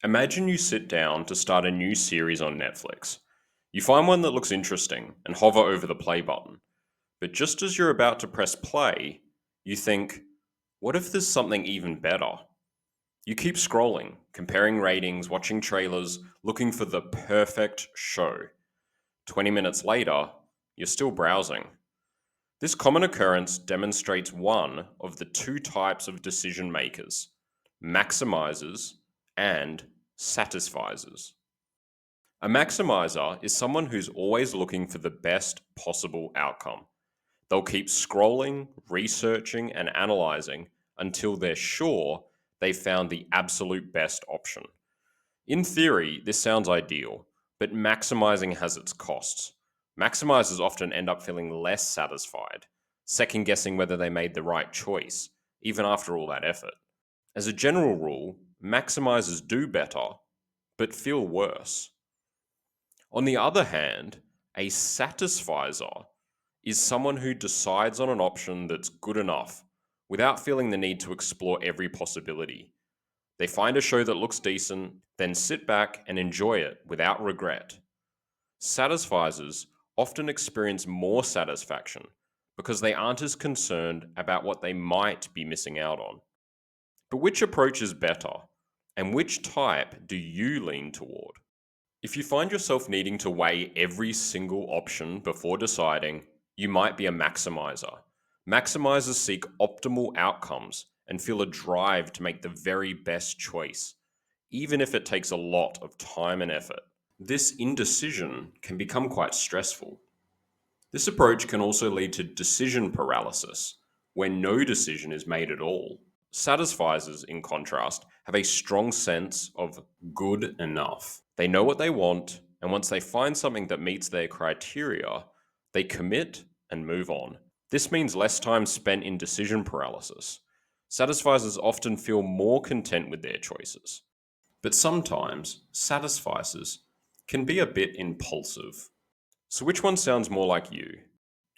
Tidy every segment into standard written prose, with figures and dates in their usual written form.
Imagine you sit down to start a new series on Netflix. You find one that looks interesting and hover over the play button. But just as you're about to press play, you think, what if there's something even better? You keep scrolling, comparing ratings, watching trailers, looking for the perfect show. 20 minutes later, you're still browsing. This common occurrence demonstrates one of the two types of decision makers: maximizers and satisficers. A maximizer is someone who's always looking for the best possible outcome. They'll keep scrolling, researching, and analyzing until they're sure they've found the absolute best option. In theory, this sounds ideal, but maximizing has its costs. Maximizers often end up feeling less satisfied, second guessing whether they made the right choice, even after all that effort. As a general rule, maximizers do better, but feel worse. On the other hand, a satisficer is someone who decides on an option that's good enough without feeling the need to explore every possibility. They find a show that looks decent, then sit back and enjoy it without regret. Satisficers often experience more satisfaction because they aren't as concerned about what they might be missing out on. But which approach is better? And which type do you lean toward? If you find yourself needing to weigh every single option before deciding, you might be a maximizer. Maximizers seek optimal outcomes and feel a drive to make the very best choice, even if it takes a lot of time and effort. This indecision can become quite stressful. This approach can also lead to decision paralysis, where no decision is made at all. Satisficers, in contrast, have a strong sense of good enough. They know what they want, and once they find something that meets their criteria, they commit and move on. This means less time spent in decision paralysis. Satisficers often feel more content with their choices. But sometimes, satisficers can be a bit impulsive. So, which one sounds more like you?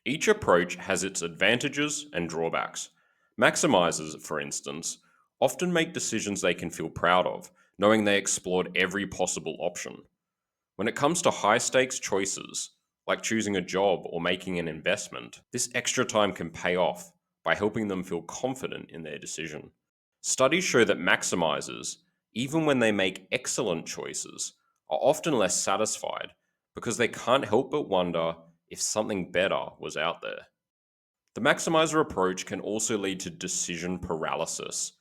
Each approach has its advantages and drawbacks. Maximizers, for instance, often make decisions they can feel proud of, knowing they explored every possible option. When it comes to high stakes choices, like choosing a job or making an investment, this extra time can pay off by helping them feel confident in their decision. Studies show that maximizers, even when they make excellent choices, are often less satisfied because they can't help but wonder if something better was out there. The maximizer approach can also lead to decision paralysis.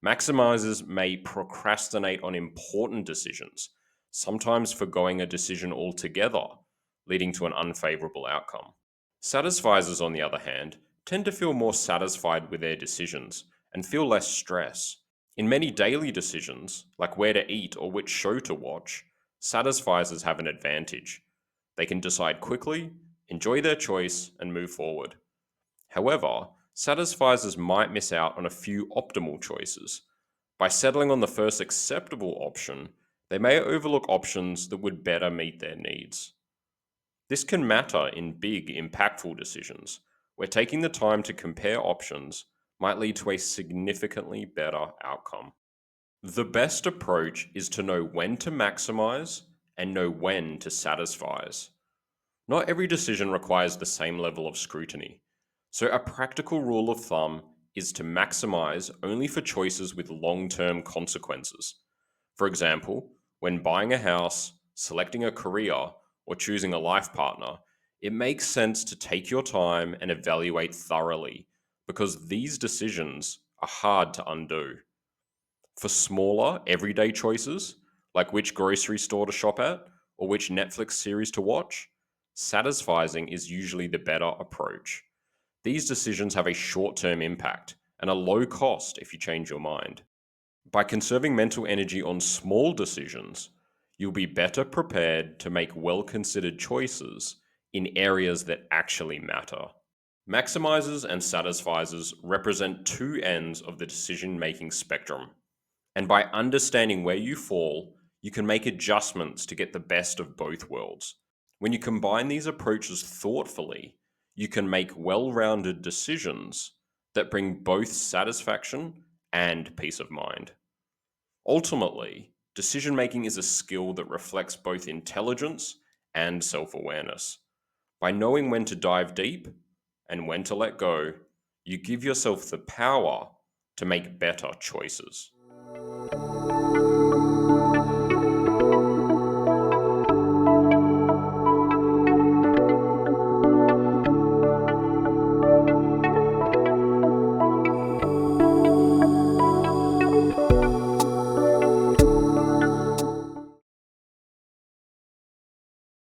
Maximizers may procrastinate on important decisions, sometimes forgoing a decision altogether, leading to an unfavorable outcome. Satisficers, on the other hand, tend to feel more satisfied with their decisions and feel less stress. In many daily decisions, like where to eat or which show to watch, satisficers have an advantage. They can decide quickly, enjoy their choice, and move forward. However, satisficers might miss out on a few optimal choices. By settling on the first acceptable option, they may overlook options that would better meet their needs. This can matter in big, impactful decisions, where taking the time to compare options might lead to a significantly better outcome. The best approach is to know when to maximize and know when to satisfice. Not every decision requires the same level of scrutiny, so a practical rule of thumb is to maximize only for choices with long term consequences. For example, when buying a house, selecting a career, or choosing a life partner, it makes sense to take your time and evaluate thoroughly because these decisions are hard to undo. For smaller, everyday choices, like which grocery store to shop at or which Netflix series to watch, satisficing is usually the better approach. These decisions have a short term impact and a low cost if you change your mind. By conserving mental energy on small decisions, you'll be better prepared to make well considered choices in areas that actually matter. Maximizers and satisficers represent two ends of the decision making spectrum. And by understanding where you fall, you can make adjustments to get the best of both worlds. When you combine these approaches thoughtfully, you can make well rounded decisions that bring both satisfaction and peace of mind. Ultimately, Decision making is a skill that reflects both intelligence and self awareness. By knowing when to dive deep and when to let go, you give yourself the power to make better choices.